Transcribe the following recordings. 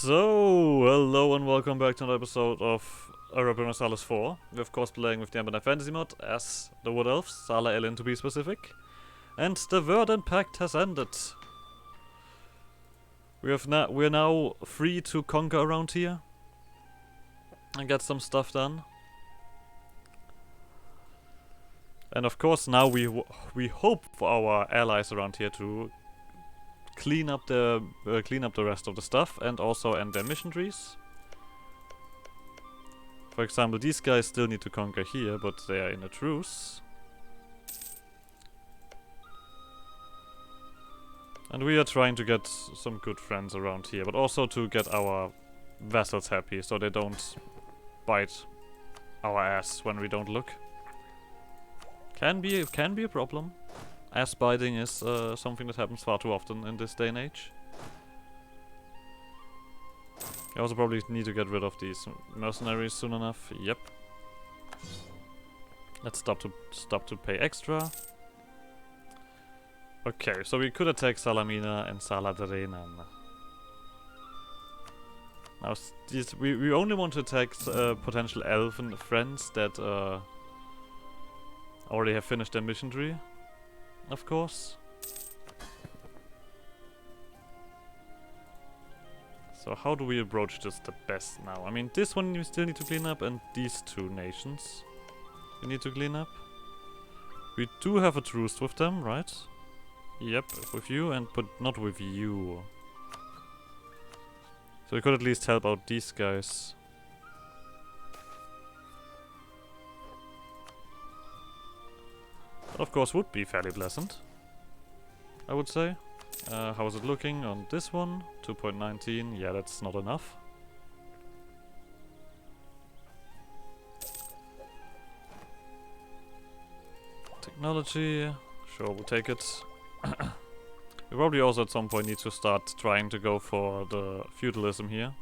So, hello and welcome back to another episode of Europa Universalis 4. We're of course playing with the Anbennar Fantasy mod as the Wood Elves, Sala Elin to be specific. And the Verdant Pact has ended. We're now free to conquer around here and get some stuff done. And of course now we hope for our allies around here to clean up the rest of the stuff and also end their mission trees. For example, these guys still need to conquer here, but they are in a truce. And we are trying to get some good friends around here, but also to get our vassals happy so they don't bite our ass when we don't look. Can be a problem. Ass biting is something that happens far too often in this day and age. I also probably need to get rid of these mercenaries soon enough. Yep. Let's stop to pay extra. Okay, so we could attack Salamina and Saladrenan. Now, we only want to attack potential elven friends that already have finished their mission tree, of course. So how do we approach this the best now? I mean, this one we still need to clean up, and these two nations we need to clean up. We do have a truce with them, right? Yep, with you, but not with you. So we could at least help out these guys. That of course would be fairly pleasant, I would say. How is it looking on this one? 2.19, yeah, that's not enough. Technology, sure, we'll take it. We probably also at some point need to start trying to go for the feudalism here.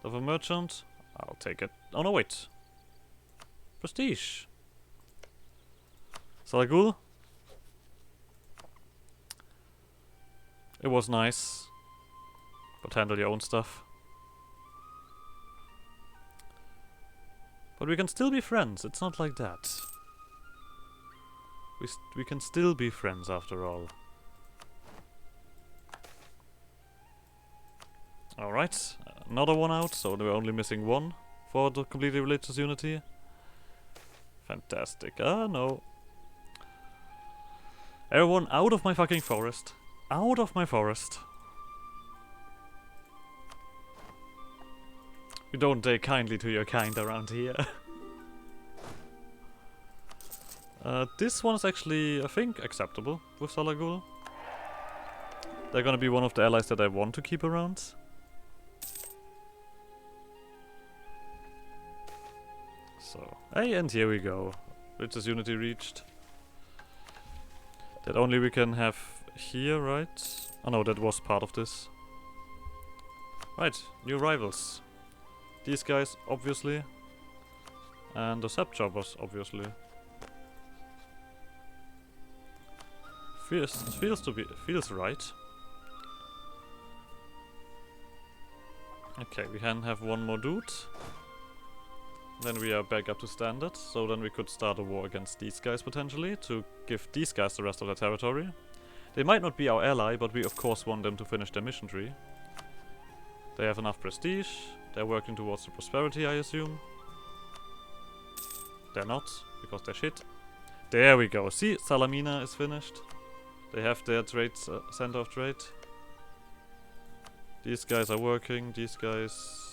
Of a merchant, I'll take it. Oh no, wait. Prestige. Salagul. It was nice, but handle your own stuff. But we can still be friends, it's not like that. We can still be friends after all. Alright, another one out, so we're only missing one for the completely religious unity. Fantastic. Ah, no. Everyone out of my fucking forest. Out of my forest. We don't take kindly to your kind around here. This one is actually, I think, acceptable with Salagul. They're gonna be one of the allies that I want to keep around. So, hey, and here we go. Religious unity reached. That only we can have here, right? Oh no, that was part of this. Right, new rivals. These guys, obviously. And the sap choppers, obviously. Feels right. Okay, we can have one more dude. Then we are back up to standard, so then we could start a war against these guys potentially, to give these guys the rest of their territory. They might not be our ally, but we of course want them to finish their mission tree. They have enough prestige, they're working towards the prosperity, I assume. They're not, because they're shit. There we go, see, Salamina is finished. They have their trade center of trade. These guys are working, these guys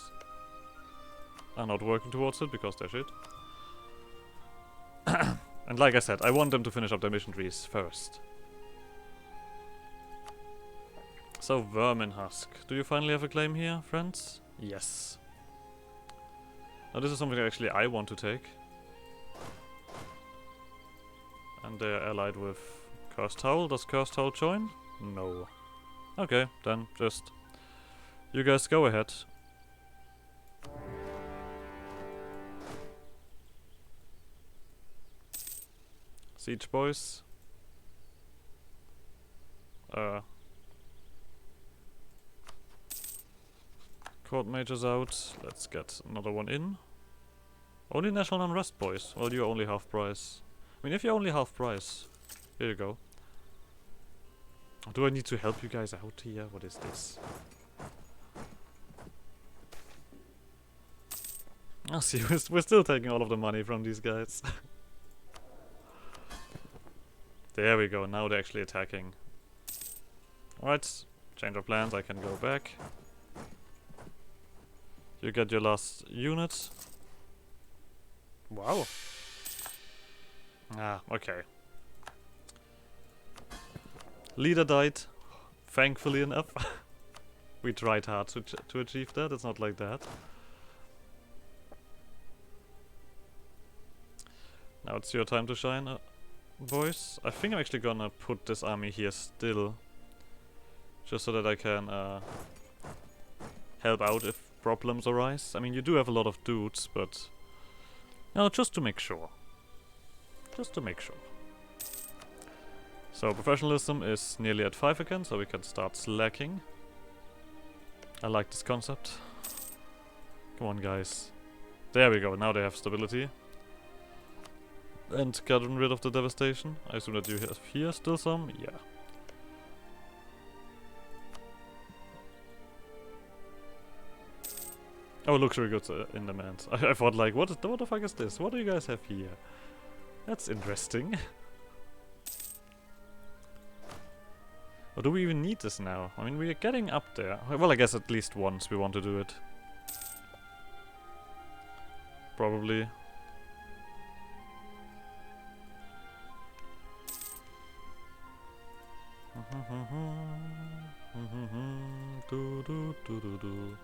are not working towards it because they're shit. And like I said, I want them to finish up their mission trees first. So, Vermin Husk. Do you finally have a claim here, friends? Yes. Now this is something actually I want to take. And they're allied with Cursed Howl. Does Cursed Howl join? No. Okay, then just... You guys go ahead. Siege boys. court mages out. Let's get another one in. Only national unrest, boys. Well, you're only half price. I mean, if you're only half price, here you go. Do I need to help you guys out here? What is this? Oh, see, we're still taking all of the money from these guys. There we go, now they're actually attacking. Alright, change of plans, I can go back. You get your last unit. Wow. Ah, okay. Leader died, thankfully enough. We tried hard to achieve that, it's not like that. Now it's your time to shine, boys. I think I'm actually gonna put this army here still. Just so that I can help out if problems arise. I mean, you do have a lot of dudes, but... No, just to make sure. Just to make sure. So, professionalism is nearly at 5 again, so we can start slacking. I like this concept. Come on, guys. There we go, now they have stability. And gotten rid of the devastation. I assume that you have here still some? Yeah. Oh, luxury goods in demand. I thought like, what the fuck is this? What do you guys have here? That's interesting. Or do we even need this now? I mean, we are getting up there. Well, I guess at least once we want to do it. Probably.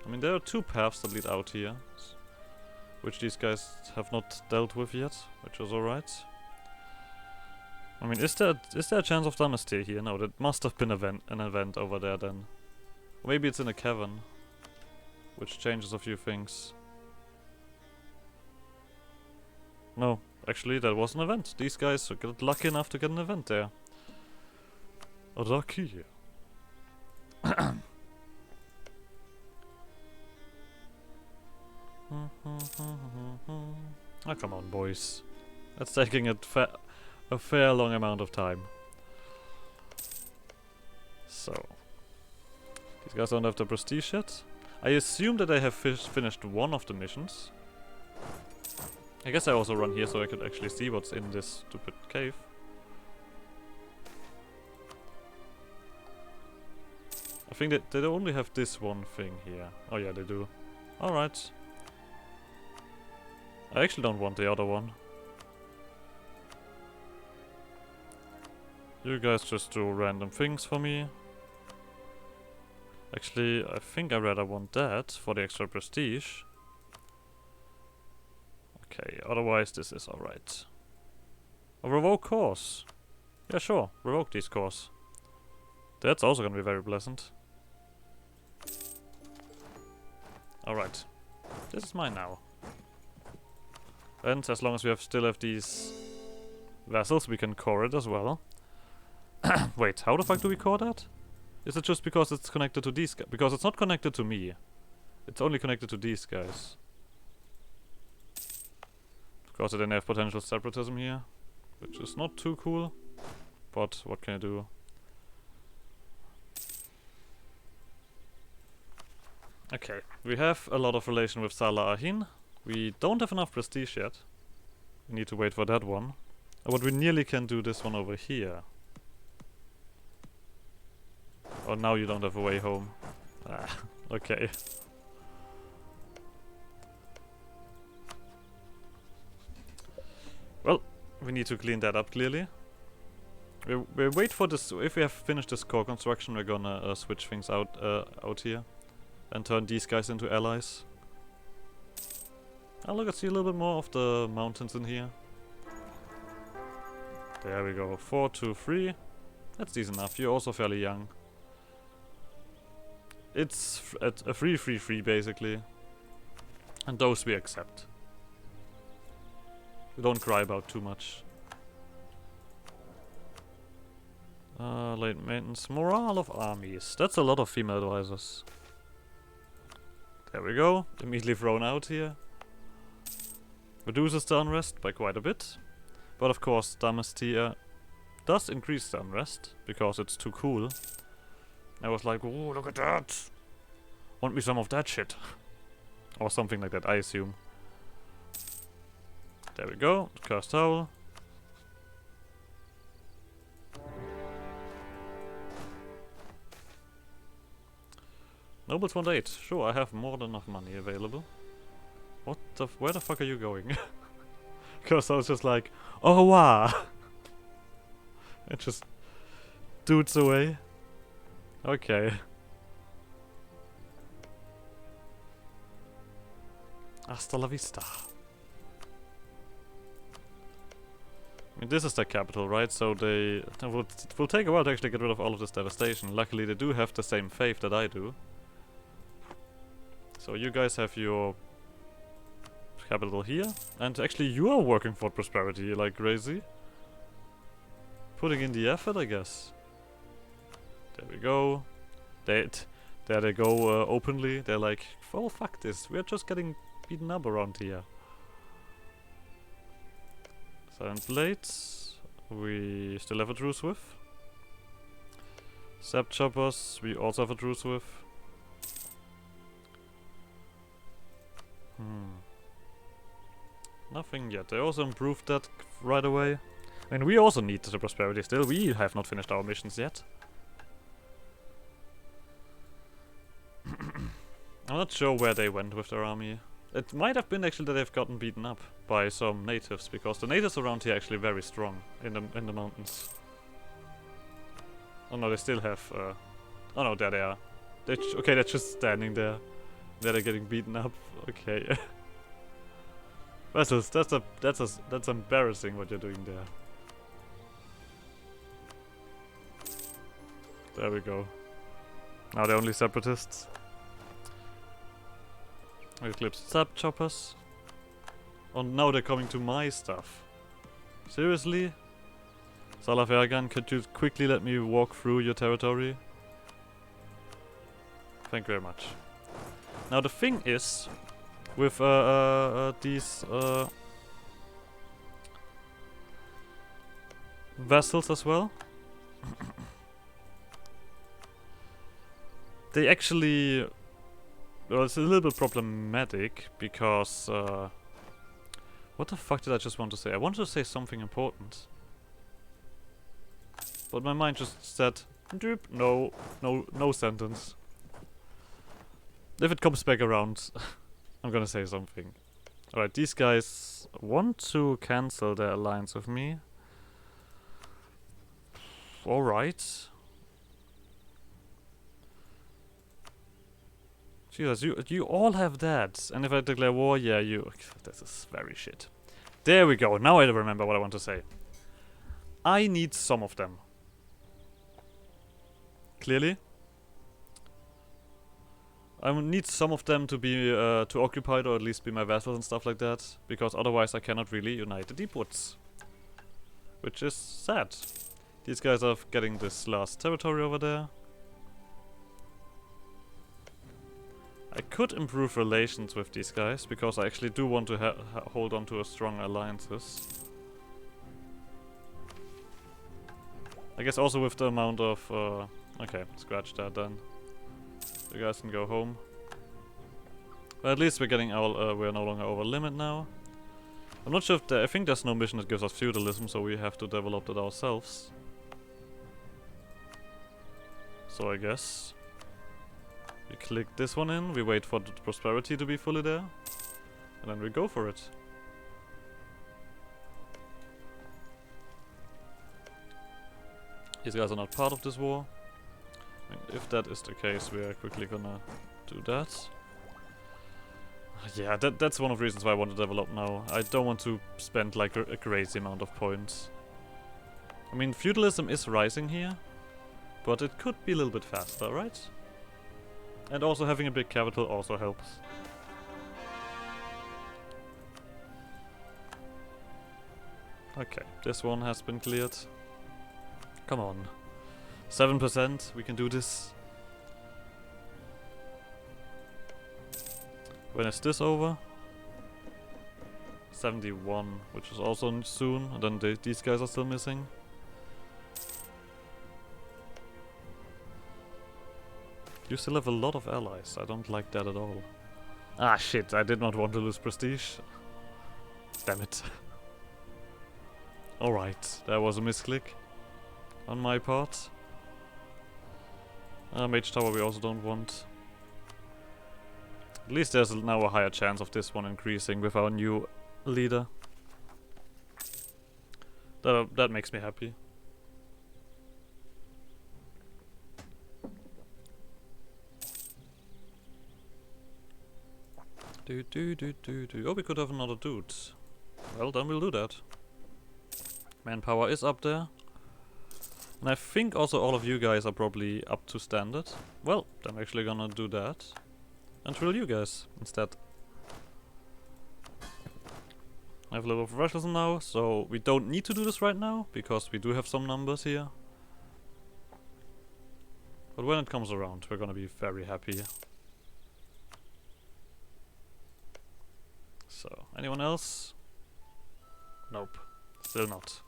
I mean, there are 2 paths that lead out here, which these guys have not dealt with yet, which is alright. I mean, is there a chance of dynasty here? No, that must have been an event over there then. Or maybe it's in a cavern, which changes a few things. No, actually, that was an event. These guys got lucky enough to get an event there. Lucky. Oh, come on, boys. That's taking a fair long amount of time. So. These guys don't have the prestige yet. I assume that they have finished one of the missions. I guess I also run here so I could actually see what's in this stupid cave. I think that they only have this one thing here. Oh yeah, they do. Alright. I actually don't want the other one. You guys just do random things for me. Actually, I think I rather want that for the extra prestige. Okay, otherwise this is alright. A revoke course. Yeah, sure. Revoke these cores. That's also gonna be very pleasant. Alright. This is mine now. And as long as we still have these vessels, we can core it as well. Wait, how the fuck do we core that? Is it just because it's connected to these guys? Because it's not connected to me. It's only connected to these guys. Of course, they then have potential separatism here, which is not too cool. But what can I do? Okay, we have a lot of relation with Salah Ahin. We don't have enough prestige yet. We need to wait for that one. But we nearly can do this one over here. Oh, now you don't have a way home. Ah, okay. Well, we need to clean that up clearly. We wait for this. If we have finished this core construction, we're gonna switch things out here. And turn these guys into allies. Oh look, I see a little bit more of the mountains in here. There we go, 4, 2, 3. That's decent enough, you're also fairly young. It's at a 3-3-3 basically. And those we accept. We don't cry about too much. Late maintenance, morale of armies. That's a lot of female advisors. There we go. Immediately thrown out here. Reduces the unrest by quite a bit. But of course, dumbest here does increase the unrest because it's too cool. I was like, oh, look at that! Want me some of that shit? Or something like that, I assume. There we go. Cursed Towel. Nobles want 8. Sure, I have more than enough money available. What the where the fuck are you going? Because I was just like, oh wow! It just dudes away. Okay. Hasta la vista. I mean, this is their capital, right? So it will take a while to actually get rid of all of this devastation. Luckily, they do have the same faith that I do. So you guys have your capital here. And actually, you are working for prosperity like crazy. Putting in the effort, I guess. There we go. There they go openly. They're like, oh fuck this. We're just getting beaten up around here. Silent Blades, we still have a truce with. Sap Choppers, we also have a truce with. Nothing yet. They also improved that right away. I mean, we also need the prosperity still. We have not finished our missions yet. I'm not sure where they went with their army. It might have been actually that they've gotten beaten up by some natives, because the natives around here are actually very strong in the mountains. Oh no, they still have. Oh no, there they are. Okay, they're just standing there. There they're getting beaten up. Okay. That's embarrassing what you're doing there. There we go. Now they're only separatists. Eclipse Sap Choppers. Oh, now they're coming to my stuff. Seriously? Salavergan, could you quickly let me walk through your territory? Thank you very much. Now the thing is, with these vessels as well, they actually, well, it's a little bit problematic because what the fuck did I just want to say? I wanted to say something important, but my mind just said, no sentence. If it comes back around, I'm gonna say something. Alright, these guys want to cancel their alliance with me. Alright. Jesus, you all have that. And if I declare war, yeah, this is very shit. There we go. Now I remember what I want to say. I need some of them. Clearly. I need some of them to be to occupied, or at least be my vassals and stuff like that, because otherwise I cannot really unite the Deep Woods, which is sad. These guys are getting this last territory over there. I could improve relations with these guys, because I actually do want to hold on to a strong alliances. I guess also with the amount of okay, scratch that then. You guys can go home. But at least we're getting we're no longer over limit now. I'm not sure if I think there's no mission that gives us feudalism, so we have to develop that ourselves. So I guess we click this one in, we wait for the prosperity to be fully there, and then we go for it. These guys are not part of this war. And if that is the case, we are quickly gonna do that. Yeah, that's one of the reasons why I want to develop now. I don't want to spend like a crazy amount of points. I mean, feudalism is rising here, but it could be a little bit faster, right? And also having a big capital also helps. Okay, this one has been cleared. Come on. 7%, we can do this. When is this over? 71, which is also soon, and then these guys are still missing. You still have a lot of allies. I don't like that at all. Ah shit, I did not want to lose prestige. Damn it. Alright, that was a misclick on my part. Mage Tower we also don't want. At least there's now a higher chance of this one increasing with our new leader. That makes me happy. Oh, we could have another dude. Well, then we'll do that. Manpower is up there. And I think also all of you guys are probably up to standard. Well, I'm actually gonna do that. And drill you guys instead. I have a level of professionalism now, so we don't need to do this right now, because we do have some numbers here. But when it comes around, we're gonna be very happy. So, anyone else? Nope. Still not.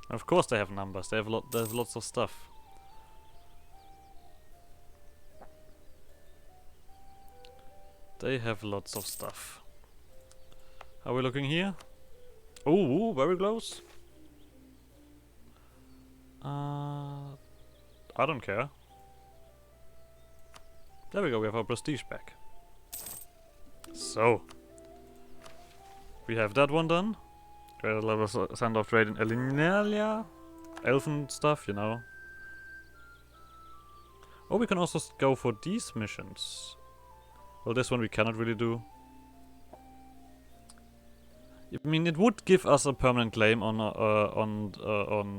Of course they have numbers. They have lots of stuff. They have lots of stuff. How are we looking here? Ooh, very close. I don't care. There we go, we have our prestige back. So. We have that one done. Greater level send off trade in Elinalia. Elfen stuff, you know. Or we can also go for these missions. Well, this one we cannot really do. I mean, it would give us a permanent claim on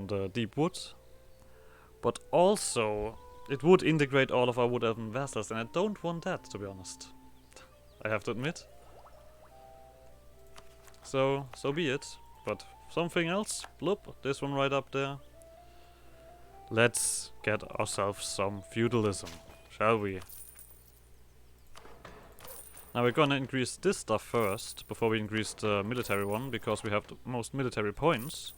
the deep wood, but also it would integrate all of our wood elven vassals, and I don't want that, to be honest. I have to admit. So be it. But something else? Bloop, this one right up there. Let's get ourselves some feudalism, shall we? Now we're gonna increase this stuff first, before we increase the military one, because we have the most military points.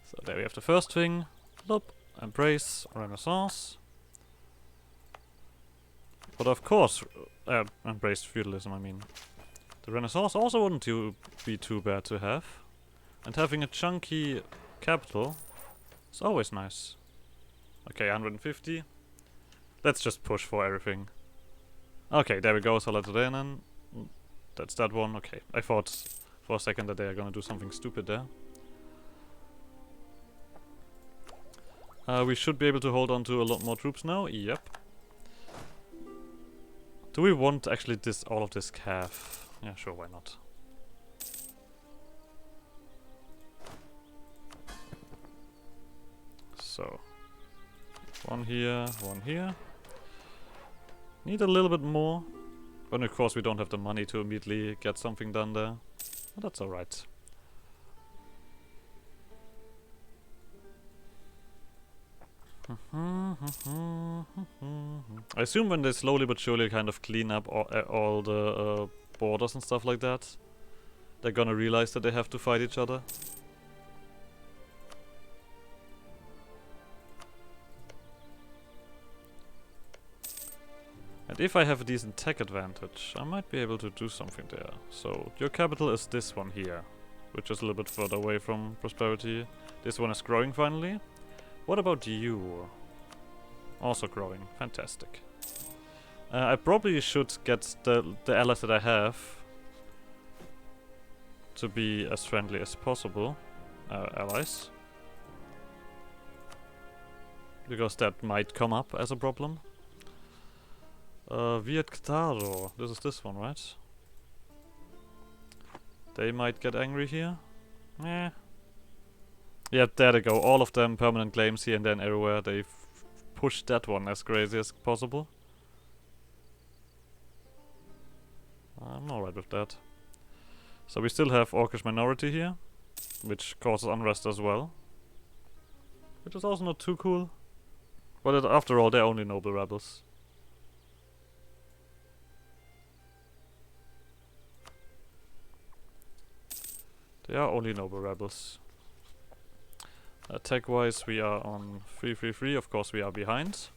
So there we have the first thing. Bloop, embrace, renaissance. But of course, embrace feudalism, I mean. The renaissance also wouldn't be too bad to have. And having a chunky capital is always nice. Okay, 150. Let's just push for everything. Okay, there we go, Saladrenen. That's that one, okay. I thought for a second that they are gonna do something stupid there. We should be able to hold on to a lot more troops now, yep. Do we want actually all of this cav? Yeah, sure, why not? So, one here, one here. Need a little bit more. But of course we don't have the money to immediately get something done there. But that's alright. I assume when they slowly but surely kind of clean up all the borders and stuff like that, they're gonna realize that they have to fight each other. And if I have a decent tech advantage, I might be able to do something there. So, your capital is this one here, which is a little bit further away from prosperity. This one is growing finally. What about you? Also growing. Fantastic. I probably should get the allies that I have to be as friendly as possible. Allies. Because that might come up as a problem. Vietctaro. This is this one, right? They might get angry here. Eh. Yeah, there they go. All of them permanent claims here and then everywhere. They push that one as crazy as possible. I'm alright with that. So we still have Orcish minority here, which causes unrest as well. which is also not too cool. But after all, they're only noble rebels. They are only noble rebels. Attack-wise, we are on 333. Of course, we are behind.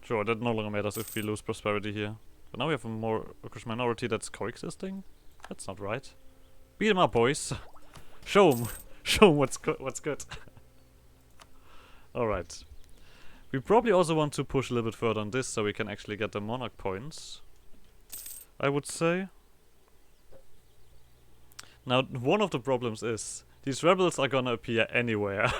Sure, that no longer matters if we lose prosperity here. But now we have a more Urkish minority that's coexisting. That's not right. Beat 'em up, boys. Show 'em. Show 'em what's good. Alright. We probably also want to push a little bit further on this so we can actually get the monarch points, I would say. Now, one of the problems is these rebels are gonna appear anywhere.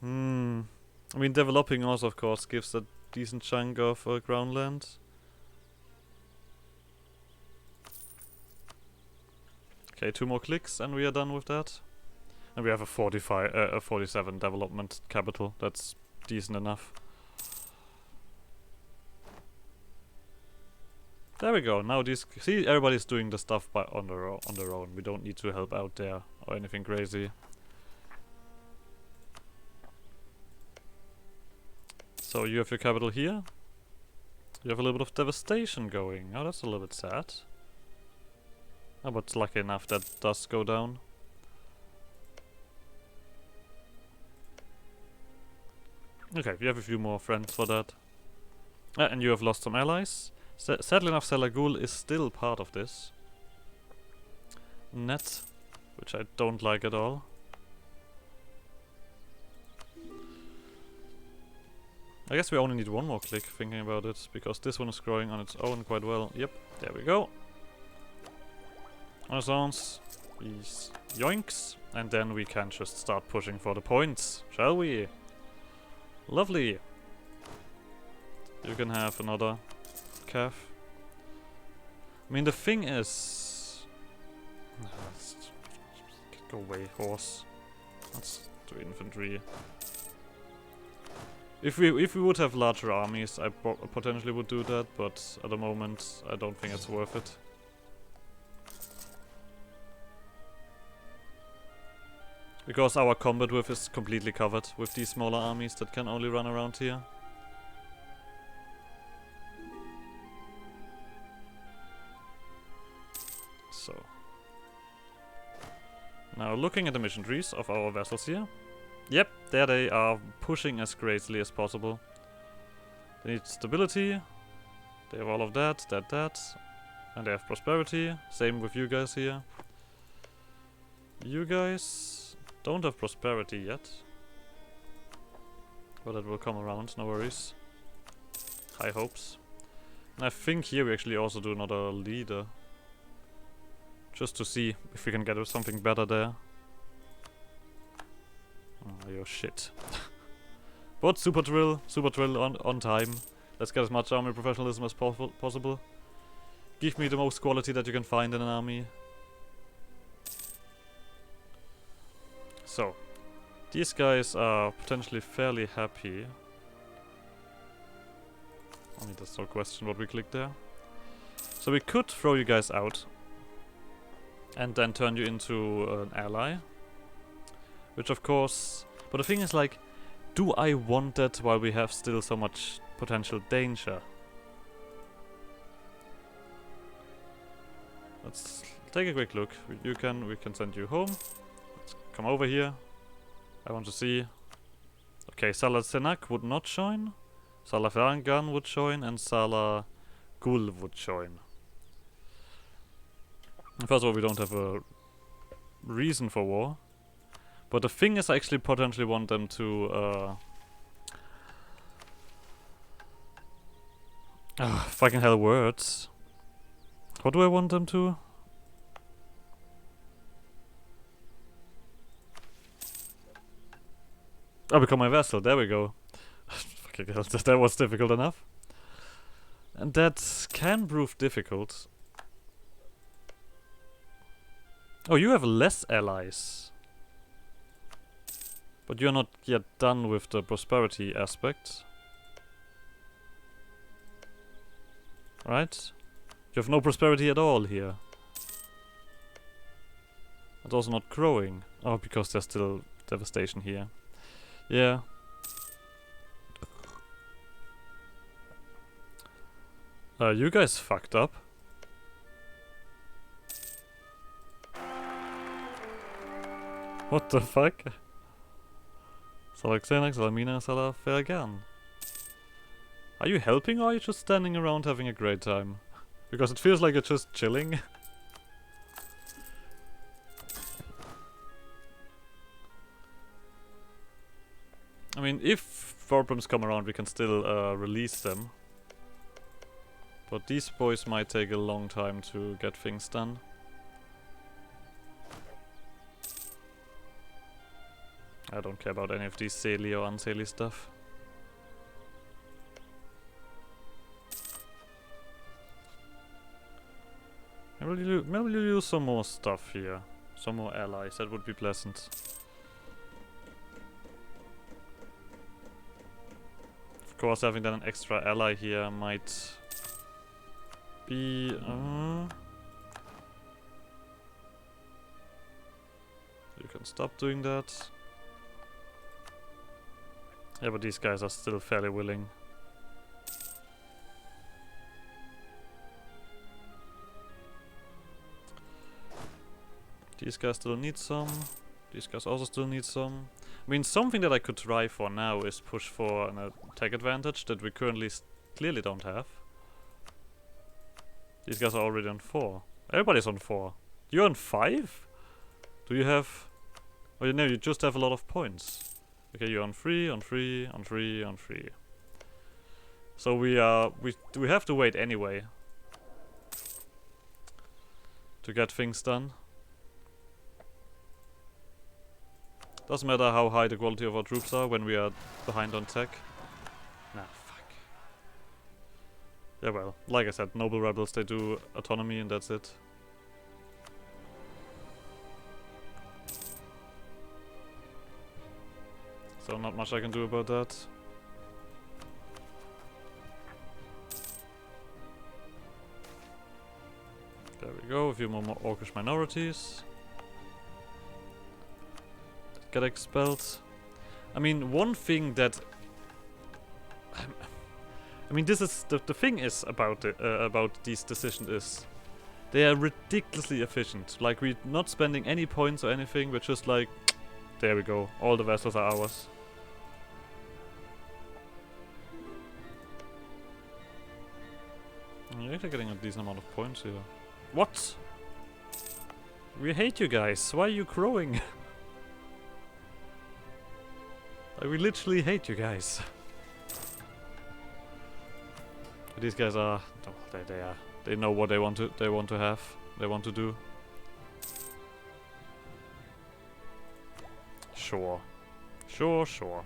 I mean, developing also, of course, gives a decent chunk of ground land. Okay, 2 more clicks and we are done with that. And we have a 47 development capital. That's decent enough. There we go. Now these, see, everybody's doing the stuff on their own. We don't need to help out there or anything crazy. So you have your capital here. You have a little bit of devastation going. Oh, that's a little bit sad. Oh, but lucky enough that does go down. Okay, we have a few more friends for that. And you have lost some allies. Sadly enough, Selagul is still part of this net, which I don't like at all. I guess we only need 1 more click thinking about it, because this one is growing on its own quite well. Yep, there we go. Renaissance, these yoinks, and then we can just start pushing for the points, shall we? Lovely. You can have another calf. I mean, the thing is... Go away, horse. Let's do infantry. If we would have larger armies, I potentially would do that, but at the moment, I don't think it's worth it. Because our combat width is completely covered with these smaller armies that can only run around here. So. Now looking at the mission trees of our vessels here. Yep, there they are pushing as crazily as possible. They need stability. They have all of that. And they have prosperity. Same with you guys here. You guys don't have prosperity yet. But it will come around, no worries. High hopes. And I think here we actually also do another leader. Just to see if we can get something better there. Oh, you're shit. But super drill on time. Let's get as much army professionalism as possible. Give me the most quality that you can find in an army. So, these guys are potentially fairly happy. I mean, there's no question what we clicked there. So we could throw you guys out. And then turn you into an ally. Which of course... But the thing is, like, do I want that while we have still so much potential danger? Let's take a quick look. We can send you home. Let's come over here. I want to see... Okay, Salah Senak would not join. Salah Farangan would join. And Salah Gul would join. First of all, we don't have a reason for war. But the thing is, I actually potentially want them to... fucking hell, words. What do I want them to? Oh, become my vassal, there we go. Fucking hell, that was difficult enough. And that can prove difficult. Oh, you have less allies. But you're not yet done with the prosperity aspect. Right? You have no prosperity at all here. It's also not growing. Oh, because there's still devastation here. Yeah. You guys fucked up. What the fuck? Salaxenax, Salamina, Salafergan. Are you helping or are you just standing around having a great time? Because it feels like you're just chilling. I mean, if problems come around, we can still release them. But these boys might take a long time to get things done. I don't care about any of these Saily or unsaily stuff. Maybe we'll use some more stuff here. Some more allies, that would be pleasant. Of course, having then an extra ally here might be... You can stop doing that. Yeah, but these guys are still fairly willing. These guys still need some. These guys also still need some. I mean, something that I could try for now is push for an attack advantage that we currently clearly don't have. These guys are already on 4. Everybody's on 4. You're on 5? Do you have... Oh, no, you just have a lot of points. Okay, you're on 3, on 3, on 3, on 3. So we have to wait anyway to get things done. Doesn't matter how high the quality of our troops are when we are behind on tech. Nah, fuck. Yeah, well, like I said, noble rebels, they do autonomy and that's it. So not much I can do about that. There we go, a few more orcish minorities. Get expelled. I mean, one thing that... I mean, this is... The thing is about these decisions is... They are ridiculously efficient. Like, we're not spending any points or anything, we're just like... There we go, all the vessels are ours. You're actually getting a decent amount of points here. What? We hate you guys, why are you growing? Like, we literally hate you guys. These guys are... Oh, they know what they want to have. They want to do. Sure. Sure.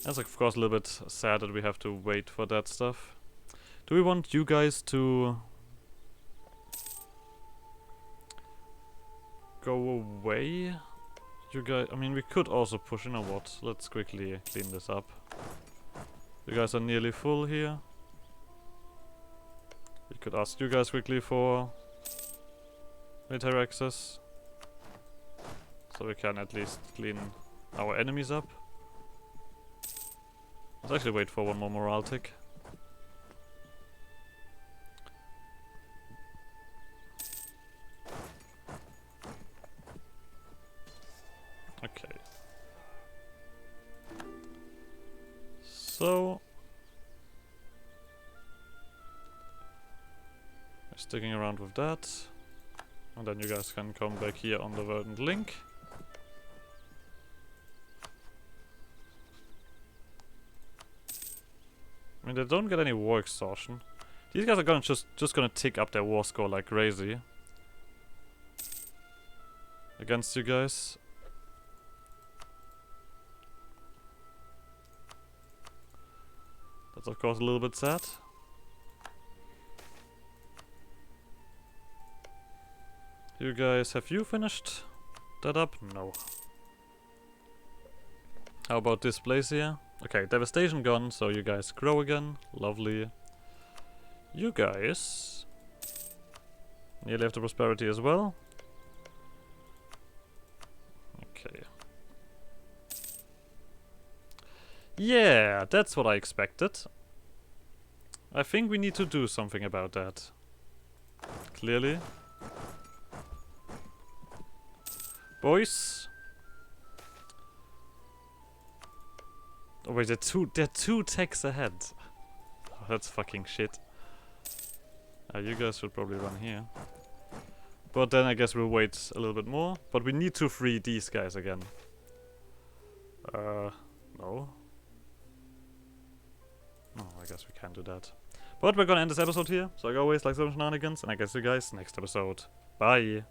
That's of course a little bit sad that we have to wait for that stuff. Do we want you guys to go away? You guys, I mean, we could also push, you know what? Let's quickly clean this up. You guys are nearly full here. We could ask you guys quickly for military access, so we can at least clean our enemies up. Let's actually wait for one more morale tick. Okay. So... we're sticking around with that. And then you guys can come back here on the verdant link. I mean, they don't get any war exhaustion. These guys are gonna just gonna tick up their war score like crazy against you guys. That's of course a little bit sad. You guys, have you finished that up? No. How about this place here? Okay, devastation gone, so you guys grow again. Lovely. You guys... Nearly have the prosperity as well. Okay. Yeah, that's what I expected. I think we need to do something about that. Clearly. Boys. Oh wait, they're two techs ahead. Oh, that's fucking shit. You guys should probably run here. But then I guess we'll wait a little bit more. But we need to free these guys again. No. Oh, I guess we can't do that. But we're gonna end this episode here. So like always, like some shenanigans, and I guess you guys next episode. Bye!